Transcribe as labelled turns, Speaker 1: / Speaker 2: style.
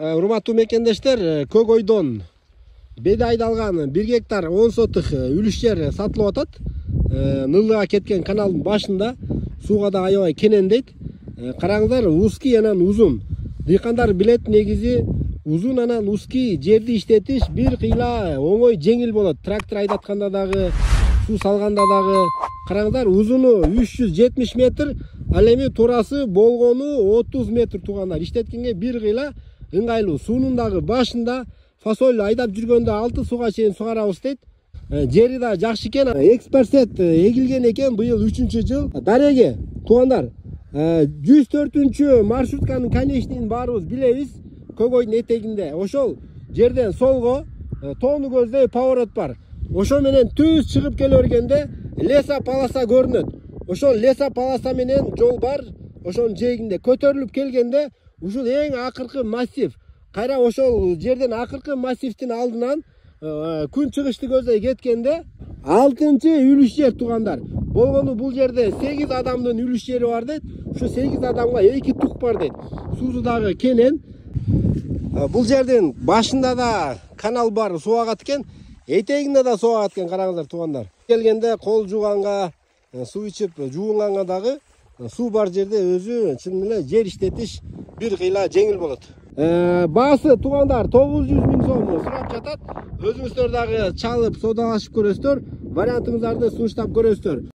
Speaker 1: Урматтуу мекендештер, көк ойдон беди айдалган 1 гектар 10 сотық үлүш жер сатылып атат. Нылыга кеткен каналдын башында сууга да аябай кенендейт. Караңыздар, узки анан узун. Дыйкандар билет, негизи узун анан узки жерди иштетиш бир кыйла оңой, жеңил болот. Трактор айдатканда дагы, суу салганда дагы. Караңыздар, узуну 370 метр, ал эми турасы болгону 30 метр туугандар. Иштеткенге бир кыйла ыңгайлуу. Суунун дагы башында фасоль айдап жүргөндө 6 сууга чейин сугарабыз дейт. Жери да жакшы экен. Экспорсет эгилген экен, быйыл 3-жыл. Дареге туугандар, 104-чү маршрутканын конечныйын баарыбыз билебиз. Көк ойдун этегинде. Ошол жерден солго тоону көздөй поворот бар. Ошо менен түз чыгып келе бергенде леса полоса көрүнөт. Ошол леса полоса менен жол бар. Ошонун жээгинде көтөрүлүп келгенде ушул эң акыркы массив. Кайра ошол жерден акыркы массивтин алдынан күн чыгышты көздөй кеткенде 6-чы үлүш жер туугандар. Болгону бул жерде 8 адамдын үлүш жери бар дейт. Ушу 8 адамга 2 тук бар дейт. Суусу дагы кенен. Бул жердин башында да канал бар, суу агат экен. Этегинде да суу агат экен, караңыздар туугандар. Келгенде кол жууганга, суу ичип жуунганга дагы суу бар жерде өзү чын эле жер иштетиш бир кыйла жеңил болот. Баасы туугандар 900 000 сом сурап жатат. Өзүңүздөр дагы чалып, содалашып көрөсүздөр. Вариантыңыздарды сунуштап көрөсүздөр.